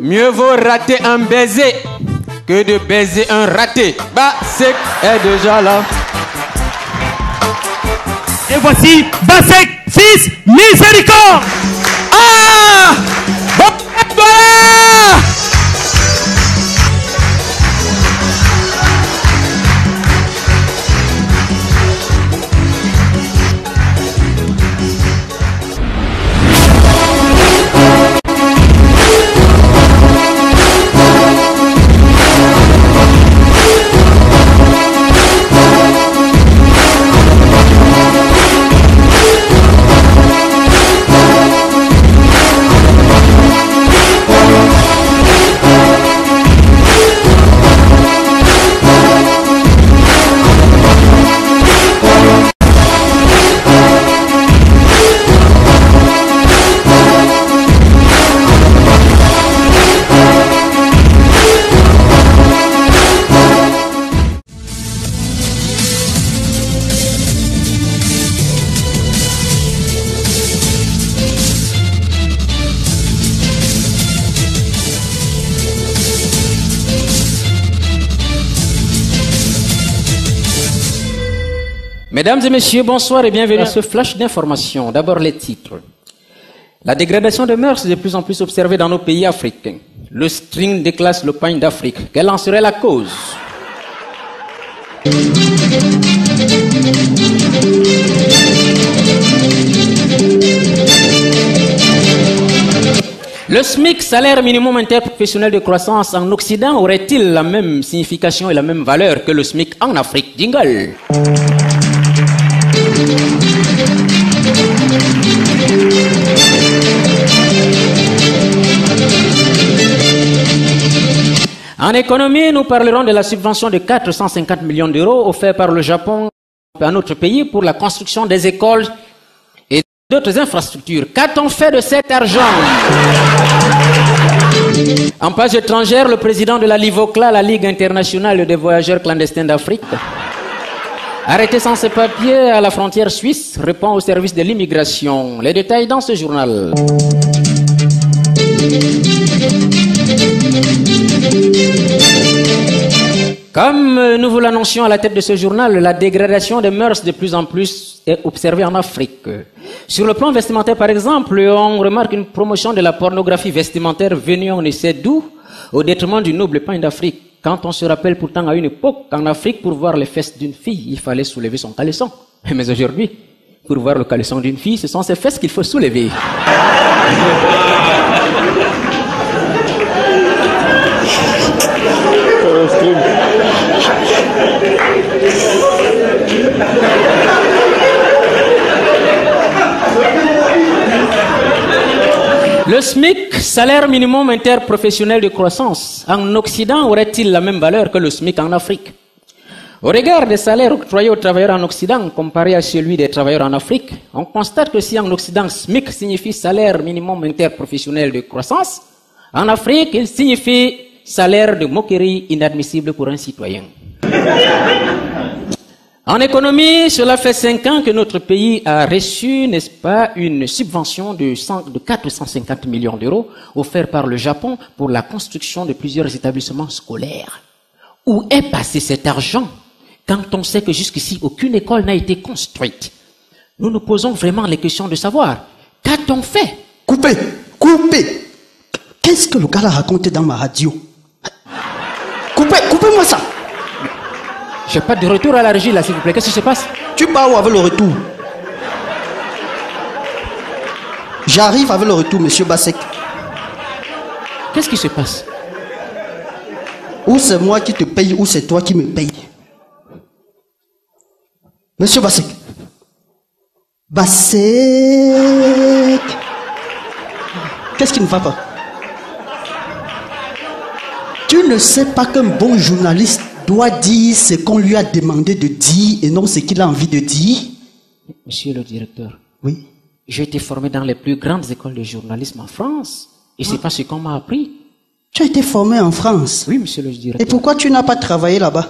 Mieux vaut rater un baiser que de baiser un raté. Bassek est déjà là. Et voici Bassek, fils miséricorde. Ah! Bon, voilà! Mesdames et messieurs, bonsoir et bienvenue à ce flash d'information. D'abord les titres. La dégradation des mœurs est de plus en plus observée dans nos pays africains. Le string déclasse le pain d'Afrique. Quelle en serait la cause? Le SMIC, salaire minimum interprofessionnel de croissance en Occident, aurait-il la même signification et la même valeur que le SMIC en Afrique? Jingle. En économie, nous parlerons de la subvention de 450 millions d'euros offerte par le Japon à notre pays pour la construction des écoles et d'autres infrastructures. Qu'a-t-on fait de cet argent? En page étrangère, le président de la LIVOCLA, la Ligue internationale des voyageurs clandestins d'Afrique, arrêté sans ses papiers à la frontière suisse, répond au service de l'immigration. Les détails dans ce journal. Comme nous vous l'annoncions à la tête de ce journal, la dégradation des mœurs de plus en plus est observée en Afrique. Sur le plan vestimentaire, par exemple, on remarque une promotion de la pornographie vestimentaire venue on ne sait d'où, au détriment du noble pain d'Afrique. Quand on se rappelle pourtant à une époque qu'en Afrique, pour voir les fesses d'une fille, il fallait soulever son caleçon. Mais aujourd'hui, pour voir le caleçon d'une fille, ce sont ses fesses qu'il faut soulever. Le SMIC, salaire minimum interprofessionnel de croissance, en Occident aurait-il la même valeur que le SMIC en Afrique? Au regard des salaires octroyés aux travailleurs en Occident comparé à celui des travailleurs en Afrique, on constate que si en Occident SMIC signifie salaire minimum interprofessionnel de croissance, en Afrique il signifie salaire de moquerie inadmissible pour un citoyen. En économie, cela fait 5 ans que notre pays a reçu, n'est-ce pas, une subvention de 450 millions d'euros offerte par le Japon pour la construction de plusieurs établissements scolaires. Où est passé cet argent quand on sait que jusqu'ici aucune école n'a été construite? Nous nous posons vraiment les questions de savoir, qu'a-t-on fait? Coupez! Qu'est-ce que le gars a raconté dans ma radio? Coupez-moi ça! Je n'ai pas de retour à la régie là, s'il vous plaît. Qu'est-ce qui se passe? Tu pars où avec le retour? J'arrive avec le retour, monsieur Bassek. Qu'est-ce qui se passe? Ou c'est moi qui te paye, ou c'est toi qui me paye. Monsieur Bassek. Bassek. Qu'est-ce qui ne va pas? Tu ne sais pas qu'un bon journaliste doit dire ce qu'on lui a demandé de dire et non ce qu'il a envie de dire? Monsieur le directeur. Oui. J'ai été formé dans les plus grandes écoles de journalisme en France. Et c'est pas ce qu'on m'a appris. Tu as été formé en France? Oui, monsieur le directeur. Et pourquoi tu n'as pas travaillé là-bas?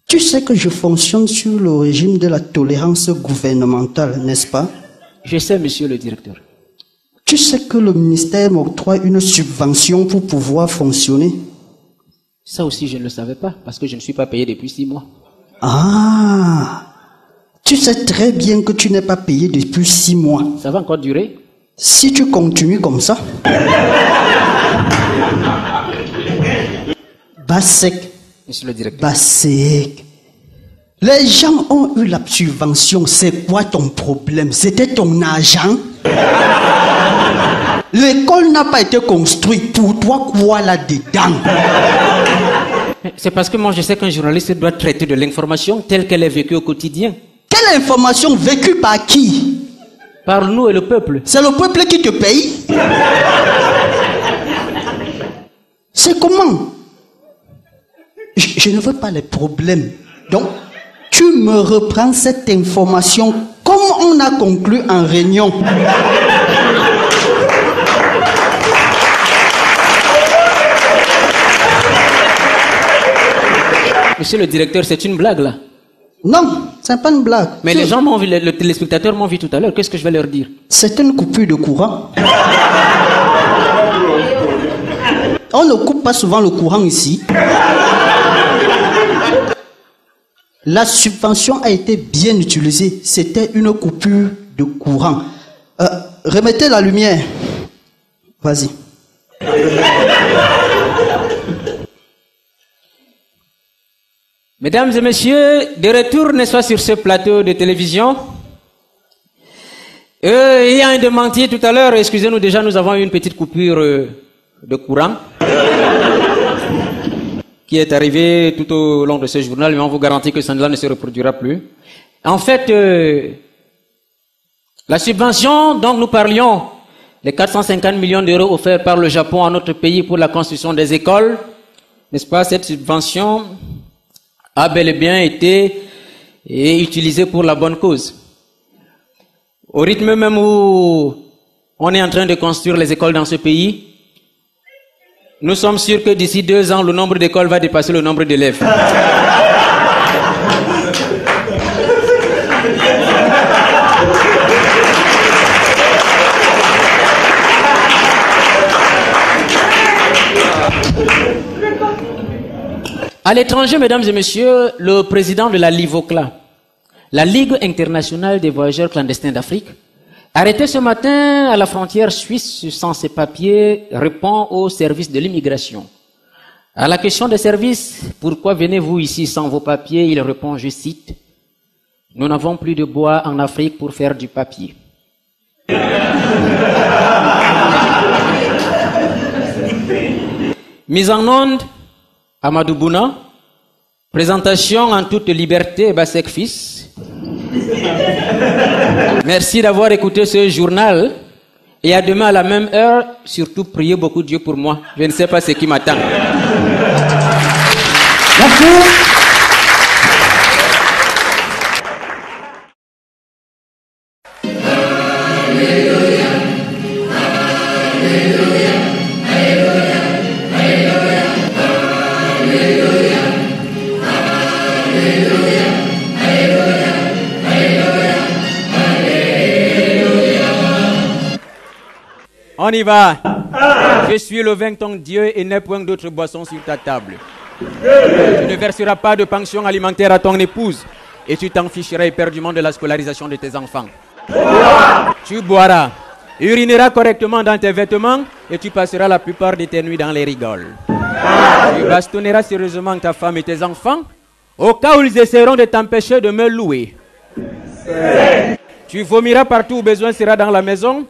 Tu sais que je fonctionne sur le régime de la tolérance gouvernementale, n'est-ce pas? Je sais, monsieur le directeur. Tu sais que le ministère m'octroie une subvention pour pouvoir fonctionner? Ça aussi, je ne le savais pas, parce que je ne suis pas payé depuis 6 mois. Ah, tu sais très bien que tu n'es pas payé depuis 6 mois. Ça va encore durer? Si tu continues comme ça. Basek. Monsieur le directeur. Basek. Les gens ont eu la subvention. C'est quoi ton problème? C'était ton argent? L'école n'a pas été construite. Pour toi, quoi là-dedans? C'est parce que moi, je sais qu'un journaliste doit traiter de l'information telle qu'elle est vécue au quotidien. Quelle information vécue par qui? Par nous et le peuple. C'est le peuple qui te paye? C'est comment? Je ne veux pas les problèmes. Donc, tu me reprends cette information comme on a conclu en réunion. Monsieur le directeur, c'est une blague là? Non, c'est pas une blague. Mais les gens m'ont vu, le téléspectateur m'ont vu tout à l'heure. Qu'est-ce que je vais leur dire? C'est une coupure de courant. On ne coupe pas souvent le courant ici. La subvention a été bien utilisée. C'était une coupure de courant. Remettez la lumière. Vas-y. Mesdames et messieurs, de retour, n'est-ce pas, sur ce plateau de télévision. Il y a un démenti tout à l'heure. Excusez-nous, déjà, nous avons eu une petite coupure de courant qui est arrivée tout au long de ce journal, mais on vous garantit que cela ne se reproduira plus. En fait, la subvention dont nous parlions, les 450 millions d'euros offerts par le Japon à notre pays pour la construction des écoles, n'est-ce pas, cette subvention a bel et bien été utilisée pour la bonne cause. Au rythme même où on est en train de construire les écoles dans ce pays, nous sommes sûrs que d'ici 2 ans, le nombre d'écoles va dépasser le nombre d'élèves. À l'étranger, mesdames et messieurs, le président de la LIVOCLA, la Ligue internationale des voyageurs clandestins d'Afrique, arrêté ce matin à la frontière suisse sans ses papiers, répond au service de l'immigration. À la question des services, pourquoi venez-vous ici sans vos papiers? Il répond, je cite, « Nous n'avons plus de bois en Afrique pour faire du papier. » Mise en onde, Amadou Bouna, présentation en toute liberté, Basek Fils. Merci d'avoir écouté ce journal et à demain à la même heure, surtout priez beaucoup Dieu pour moi. Je ne sais pas ce qui m'attend. Merci. On y va. Je suis le vainqueur ton Dieu et n'ai point d'autre boisson sur ta table. Tu ne verseras pas de pension alimentaire à ton épouse et tu t'en ficheras éperdument de la scolarisation de tes enfants. Tu boiras, urineras correctement dans tes vêtements et tu passeras la plupart de tes nuits dans les rigoles. Tu bastonneras sérieusement ta femme et tes enfants au cas où ils essaieront de t'empêcher de me louer. Tu vomiras partout où besoin sera dans la maison,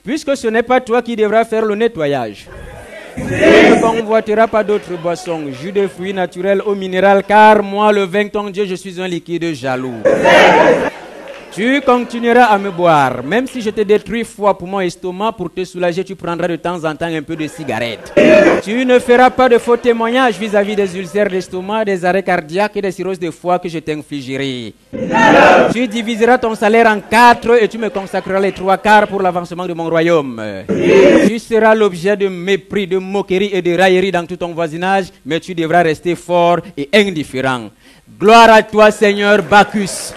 puisque ce n'est pas toi qui devras faire le nettoyage. Tu ne convoiteras pas d'autres boissons, jus de fruits naturels, eau minérale, car moi, le vainqueur Dieu, je suis un liquide jaloux. Tu continueras à me boire, même si je te détruis foie, poumon et estomac, pour te soulager, tu prendras de temps en temps un peu de cigarette. Tu ne feras pas de faux témoignages vis-à-vis des ulcères d'estomac, des arrêts cardiaques et des cirrhoses de foie que je t'infligerai. Tu diviseras ton salaire en 4 et tu me consacreras les 3/4 pour l'avancement de mon royaume. Tu seras l'objet de mépris, de moquerie et de raillerie dans tout ton voisinage, mais tu devras rester fort et indifférent. Gloire à toi, Seigneur Bacchus.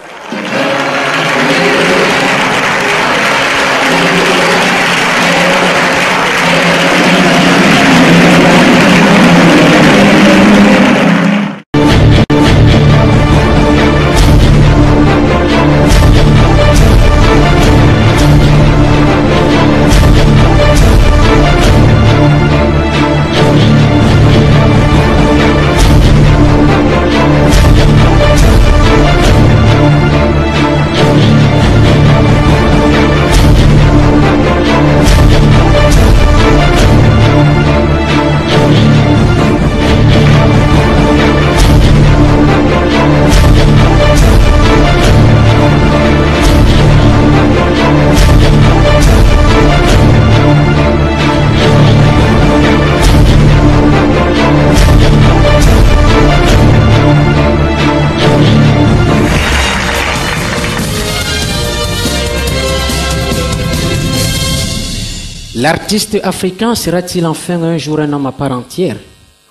L'artiste africain sera-t-il enfin un jour un homme à part entière?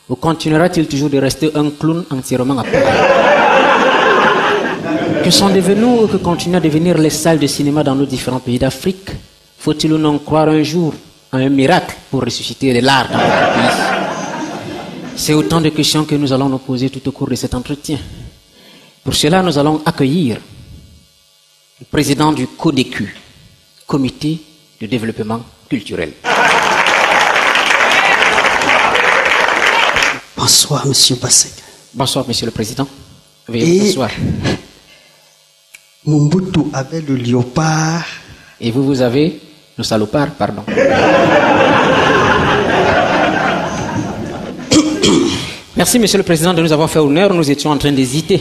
Ou continuera-t-il toujours de rester un clown entièrement à part? Que sont devenus ou que continuent à devenir les salles de cinéma dans nos différents pays d'Afrique? Faut-il ou non croire un jour à un miracle pour ressusciter de l'art dans notre pays? C'est autant de questions que nous allons nous poser tout au cours de cet entretien. Pour cela, nous allons accueillir le président du CODECU, Comité de développement culturel. Bonsoir, Monsieur Bassek. Bonsoir, Monsieur le Président. Veuillez vous asseoir. Mobutu avait le léopard. Et vous avez le salopard, pardon. Merci, Monsieur le Président, de nous avoir fait honneur. Nous étions en train d'hésiter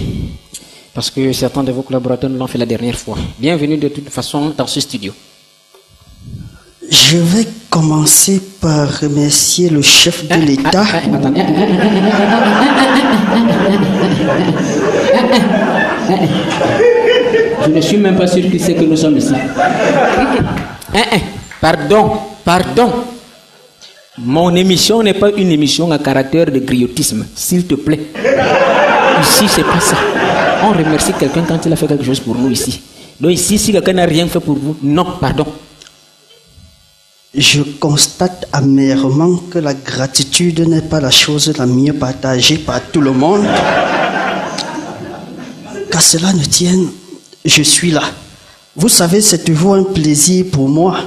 parce que certains de vos collaborateurs nous l'ont fait la dernière fois. Bienvenue de toute façon dans ce studio. Je vais commencer par remercier le chef de l'État. Je ne suis même pas sûr qu'il sait que nous sommes ici. Pardon. Mon émission n'est pas une émission à caractère de griotisme, s'il te plaît. Ici, c'est pas ça. On remercie quelqu'un quand il a fait quelque chose pour nous ici. Donc ici, si quelqu'un n'a rien fait pour vous, non, pardon. Je constate amèrement que la gratitude n'est pas la chose la mieux partagée par tout le monde. Qu'à cela ne tienne, je suis là. Vous savez, c'est toujours un plaisir pour moi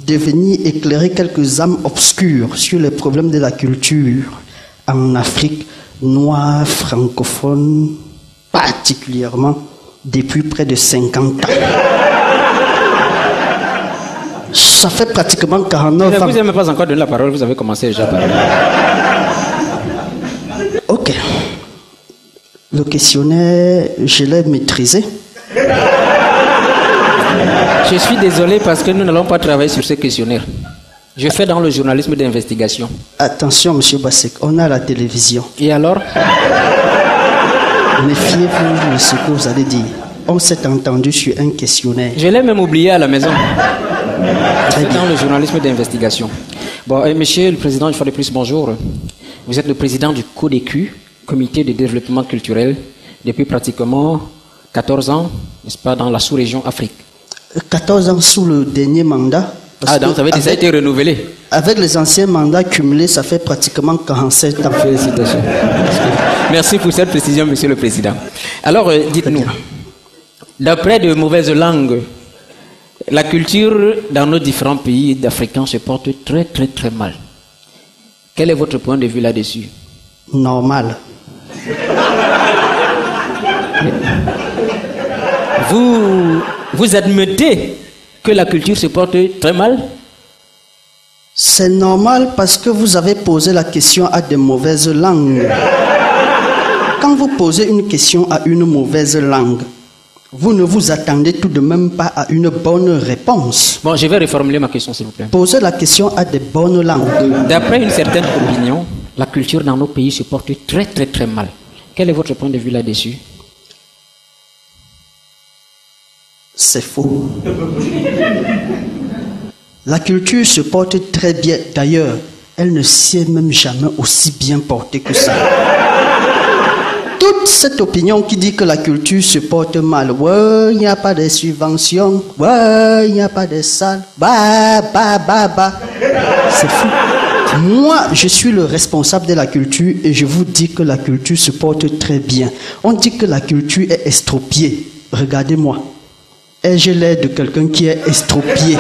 de venir éclairer quelques âmes obscures sur les problèmes de la culture en Afrique noire, francophone, particulièrement depuis près de 50 ans. Ça fait pratiquement 49 ans. Vous n'avez pas encore donné la parole, vous avez commencé déjà à parler. Ok. Le questionnaire, je l'ai maîtrisé. Je suis désolé parce que nous n'allons pas travailler sur ce questionnaire. Je fais dans le journalisme d'investigation. Attention, Monsieur Bassek, on a la télévision. Et alors? Méfiez-vous de ce que vous allez dire. On s'est entendu sur un questionnaire. Je l'ai même oublié à la maison. C'est dans le journalisme d'investigation. Bon, Monsieur le Président, une fois de plus, bonjour. Vous êtes le président du CODECU, Comité de développement culturel, depuis pratiquement 14 ans, n'est-ce pas, dans la sous-région Afrique. 14 ans sous le dernier mandat. Donc ça avait déjà été renouvelé. Avec les anciens mandats cumulés, ça fait pratiquement 47 ans. Félicitations. Merci pour cette précision, Monsieur le Président. Alors, dites-nous, d'après de mauvaises langues, la culture dans nos différents pays d'Africains se porte très très très mal. Quel est votre point de vue là-dessus? Normal. Vous admettez que la culture se porte très mal? C'est normal parce que vous avez posé la question à de mauvaises langues. Quand vous posez une question à une mauvaise langue, vous ne vous attendez tout de même pas à une bonne réponse. Bon, je vais reformuler ma question, s'il vous plaît. Posez la question à de bonnes langues. D'après une certaine opinion, la culture dans nos pays se porte très très très mal. Quel est votre point de vue là-dessus? C'est faux. La culture se porte très bien. D'ailleurs, elle ne s'est même jamais aussi bien portée que ça. Toute cette opinion qui dit que la culture se porte mal, ouais, il n'y a pas de subventions, ouais, il n'y a pas de salles, c'est fou. Moi, je suis le responsable de la culture et je vous dis que la culture se porte très bien. On dit que la culture est estropiée. Regardez-moi. Ai-je l'air de quelqu'un qui est estropié?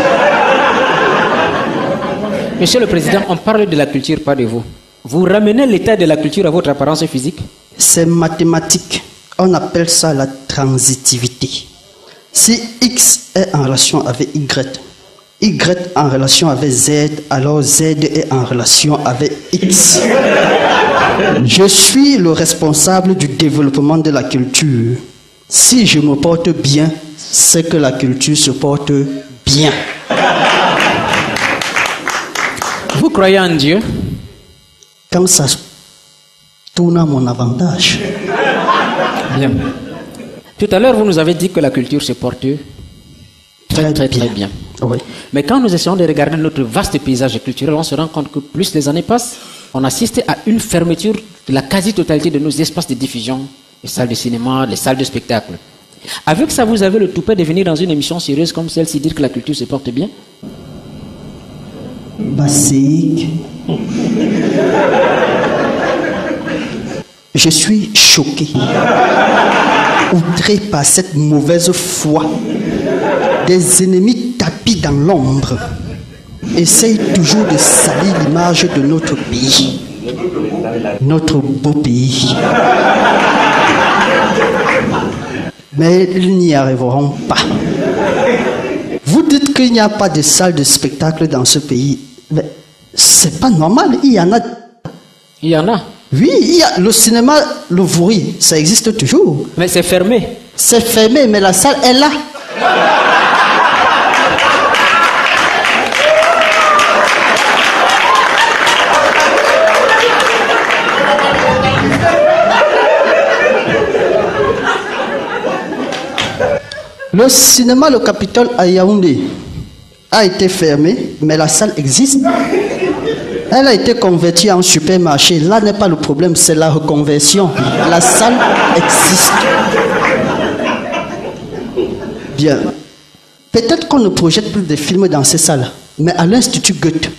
Monsieur le Président, on parle de la culture, pas de vous. Vous ramenez l'état de la culture à votre apparence physique? C'est mathématique. On appelle ça la transitivité. Si X est en relation avec Y, Y en relation avec Z, alors Z est en relation avec X. Je suis le responsable du développement de la culture. Si je me porte bien, c'est que la culture se porte bien. Vous croyez en Dieu? Quand ça tourne à mon avantage. Bien. Tout à l'heure, vous nous avez dit que la culture se porte Très bien. Oui. Mais quand nous essayons de regarder notre vaste paysage culturel, on se rend compte que plus les années passent, on assiste à une fermeture de la quasi-totalité de nos espaces de diffusion, les salles de cinéma, les salles de spectacle. Avec ça, vous avez le toupet de venir dans une émission sérieuse comme celle-ci dire que la culture se porte bien? Basique. Je suis choqué, outré par cette mauvaise foi. Des ennemis tapis dans l'ombre essayent toujours de salir l'image de notre pays, notre beau pays. Mais ils n'y arriveront pas. Vous dites qu'il n'y a pas de salle de spectacle dans ce pays. Mais c'est pas normal, il y en a. Il y en a. Oui, il y a le cinéma, le Vouri, ça existe toujours. Mais c'est fermé. C'est fermé, mais la salle est là. Le cinéma Le Capitole à Yaoundé a été fermé, mais la salle existe. Elle a été convertie en supermarché. Là n'est pas le problème, c'est la reconversion. La salle existe. Bien. Peut-être qu'on ne projette plus de films dans ces salles, mais à l'Institut Goethe,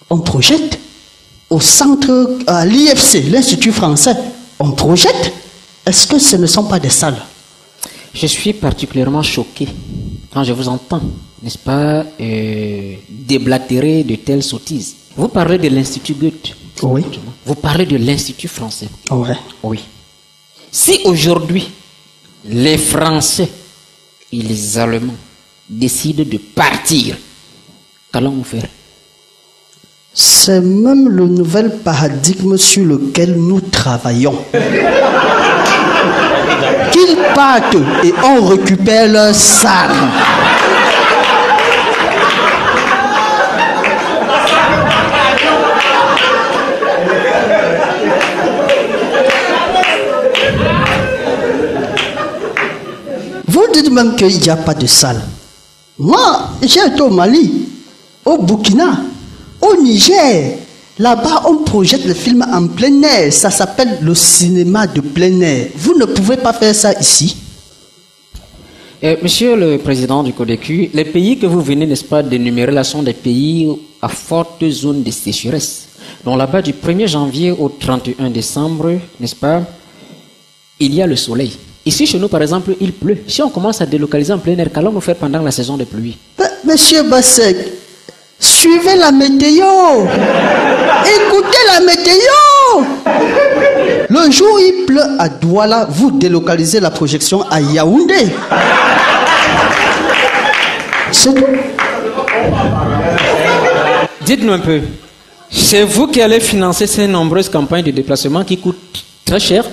on projette. Au centre, à l'IFC, l'Institut français, on projette. Est-ce que ce ne sont pas des salles? Je suis particulièrement choqué quand je vous entends, n'est-ce pas, déblatérer de telles sottises. Vous parlez de l'Institut Goethe. Oui. Vous parlez de l'Institut français. Ouais. Oui. Si aujourd'hui, les Français et les Allemands décident de partir, qu'allons-nous faire? C'est même le nouvel paradigme sur lequel nous travaillons. Qu'ils partent et on récupère leur salle. Vous dites même qu'il n'y a pas de salle. Moi, j'ai été au Mali, au Burkina, au Niger. Là-bas, on projette le film en plein air. Ça s'appelle le cinéma de plein air. Vous ne pouvez pas faire ça ici. Monsieur le Président du CODECU, les pays que vous venez, n'est-ce pas, d'énumérer là sont des pays à forte zone de sécheresse. Donc là-bas, du 1er janvier au 31 décembre, n'est-ce pas, il y a le soleil. Ici, chez nous, par exemple, il pleut. Si on commence à délocaliser en plein air, qu'allons-nous faire pendant la saison de pluie? Monsieur Bassek, suivez la météo. Écoutez la météo. Le jour où il pleut à Douala, vous délocalisez la projection à Yaoundé. C'est tout. Dites-nous un peu, c'est vous qui allez financer ces nombreuses campagnes de déplacement qui coûtent très cher?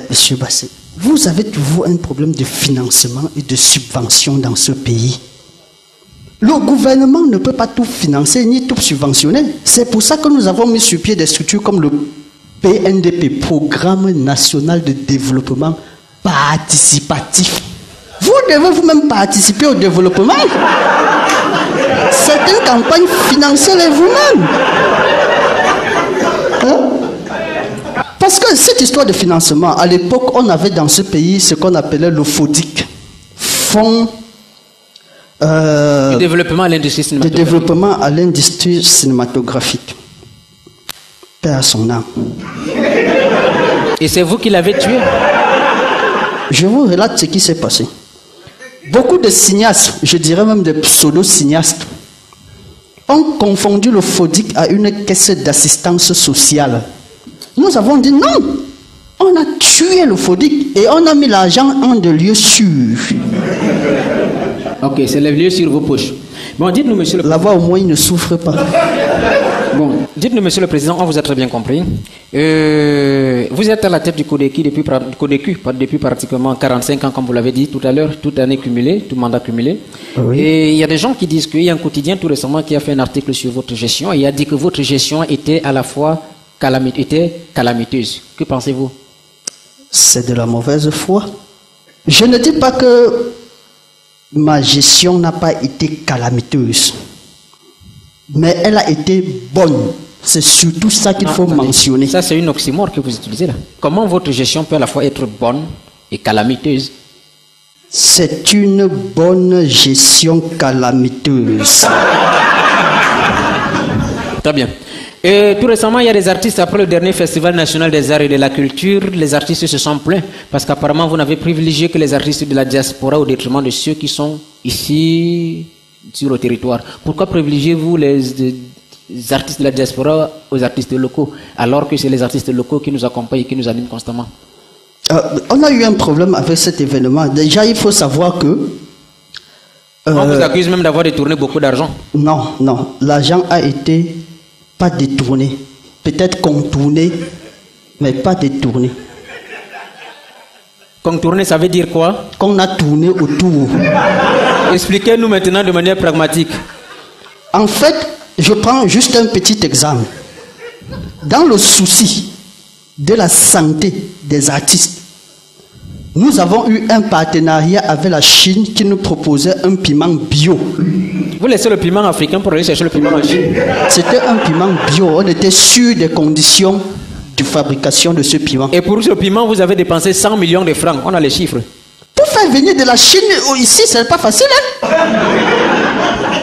Monsieur Bassé, vous avez toujours un problème de financement et de subvention dans ce pays. Le gouvernement ne peut pas tout financer ni tout subventionner. C'est pour ça que nous avons mis sur pied des structures comme le PNDP, Programme National de Développement Participatif. Vous devez vous-même participer au développement. C'est une campagne financée vous-même. Hein? Parce que cette histoire de financement, à l'époque, on avait dans ce pays ce qu'on appelait le FODIC, Fonds de développement à l'industrie cinématographique. De développement à l'industrie cinématographique. Père à son âme. Et c'est vous qui l'avez tué? Je vous relate ce qui s'est passé. Beaucoup de cinéastes, je dirais même des pseudo-cinéastes, ont confondu le FODIC à une caisse d'assistance sociale. Nous avons dit non, on a tué le FODIC et on a mis l'argent en des lieux sûrs. Ok, c'est les lieux sur vos poches. Bon, dites-nous, monsieur le Là-bas, au moins, il ne souffre pas. Bon, dites-nous, monsieur le Président, on vous a très bien compris. Vous êtes à la tête du CODECU depuis pratiquement 45 ans, comme vous l'avez dit tout à l'heure, toute année cumulée, tout mandat cumulé. Oui. Et il y a des gens qui disent qu'il y a un quotidien tout récemment qui a fait un article sur votre gestion et il a dit que votre gestion était à la fois calamiteuse. Que pensez-vous? C'est de la mauvaise foi. Je ne dis pas que ma gestion n'a pas été calamiteuse, mais elle a été bonne. C'est surtout ça qu'il faut mentionner. Ça, c'est une oxymore que vous utilisez là. Comment votre gestion peut à la fois être bonne et calamiteuse? C'est une bonne gestion calamiteuse. Très bien. Et tout récemment, il y a des artistes, après le dernier Festival national des arts et de la culture, les artistes se sont plaints parce qu'apparemment vous n'avez privilégié que les artistes de la diaspora au détriment de ceux qui sont ici sur le territoire. Pourquoi privilégiez-vous les artistes de la diaspora aux artistes locaux alors que c'est les artistes locaux qui nous accompagnent et qui nous animent constamment? On a eu un problème avec cet événement. Déjà, il faut savoir que... on vous accuse même d'avoir détourné beaucoup d'argent. Non, non. L'argent a été pas détourné. Peut-être contourné, mais pas détourné. Contourné, ça veut dire quoi? Qu'on a tourné autour. Expliquez-nous maintenant de manière pragmatique. En fait, je prends juste un petit exemple. Dans le souci de la santé des artistes, nous avons eu un partenariat avec la Chine qui nous proposait un piment bio. Vous laissez le piment africain pour aller chercher le piment en Chine? C'était un piment bio. On était sûr des conditions de fabrication de ce piment. Et pour ce piment, vous avez dépensé 100 millions de francs. On a les chiffres. Pour faire venir de la Chine ici, c'est pas facile. Hein?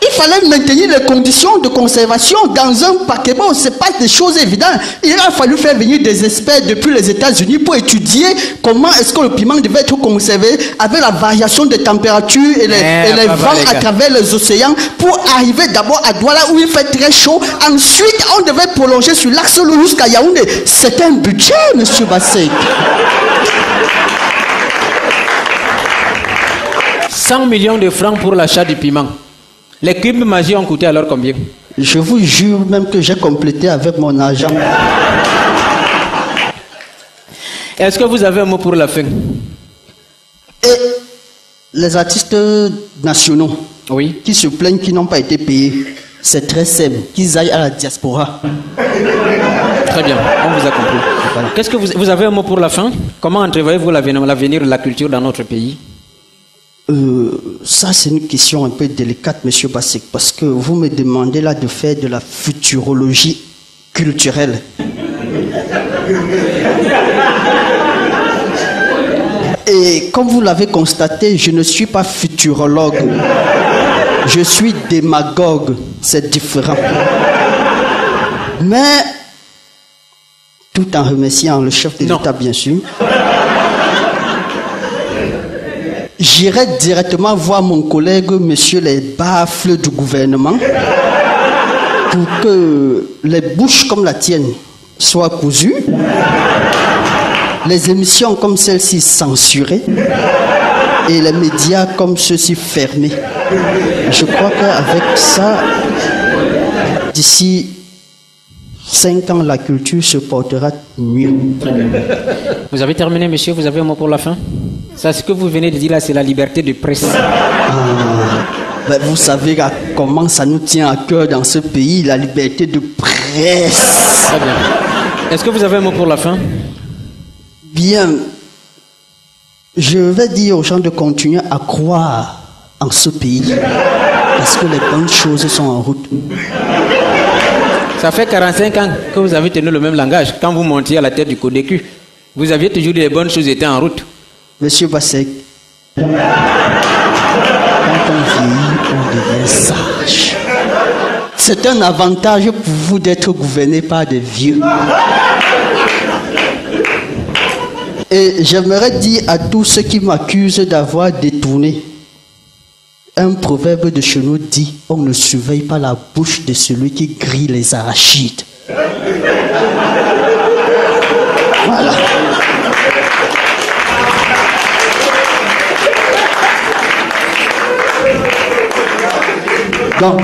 Il fallait maintenir les conditions de conservation dans un paquet. Bon, c'est pas des choses évidentes. Il a fallu faire venir des experts depuis les États-Unis pour étudier comment est-ce que le piment devait être conservé avec la variation des températures et les vents à travers les océans pour arriver d'abord à Douala où il fait très chaud. Ensuite, on devait prolonger sur l'axe Loulou jusqu'à Yaoundé. C'est un budget, monsieur Bassek. 100 millions de francs pour l'achat du piment. Les cubes magiques ont coûté alors combien? Je vous jure même que j'ai complété avec mon argent. Est-ce que vous avez un mot pour la fin? Et les artistes nationaux, oui, qui se plaignent qu'ils n'ont pas été payés, c'est très simple, qu'ils aillent à la diaspora. Très bien, on vous a compris. Voilà. Qu'est-ce que vous avez un mot pour la fin? Comment entrevoyez-vous l'avenir de la culture dans notre pays? Ça, c'est une question un peu délicate, monsieur Bassek, parce que vous me demandez là de faire de la futurologie culturelle. Et comme vous l'avez constaté, je ne suis pas futurologue. Je suis démagogue. C'est différent. Mais, tout en remerciant le chef de l'État, bien sûr, j'irai directement voir mon collègue, monsieur les baffles du gouvernement, pour que les bouches comme la tienne soient cousues, les émissions comme celle-ci censurées et les médias comme ceux-ci fermés. Je crois qu'avec ça, d'ici 5 ans, la culture se portera mieux. Vous avez terminé, monsieur? Vous avez un mot pour la fin? Ça, ce que vous venez de dire là, c'est la liberté de presse. Ben vous savez comment ça nous tient à cœur dans ce pays, la liberté de presse. Très bien. Est-ce que vous avez un mot pour la fin? Bien. Je vais dire aux gens de continuer à croire en ce pays, parce que les bonnes choses sont en route. Ça fait 45 ans que vous avez tenu le même langage. Quand vous montiez à la tête du CODECU, vous aviez toujours dit les bonnes choses étaient en route. Monsieur Bassek, quand on vieillit, on devient sage. C'est un avantage pour vous d'être gouverné par des vieux. Et j'aimerais dire à tous ceux qui m'accusent d'avoir détourné, un proverbe de chez nous dit, on ne surveille pas la bouche de celui qui grille les arachides. Voilà. Donc,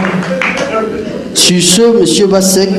sur ce, monsieur Bassek,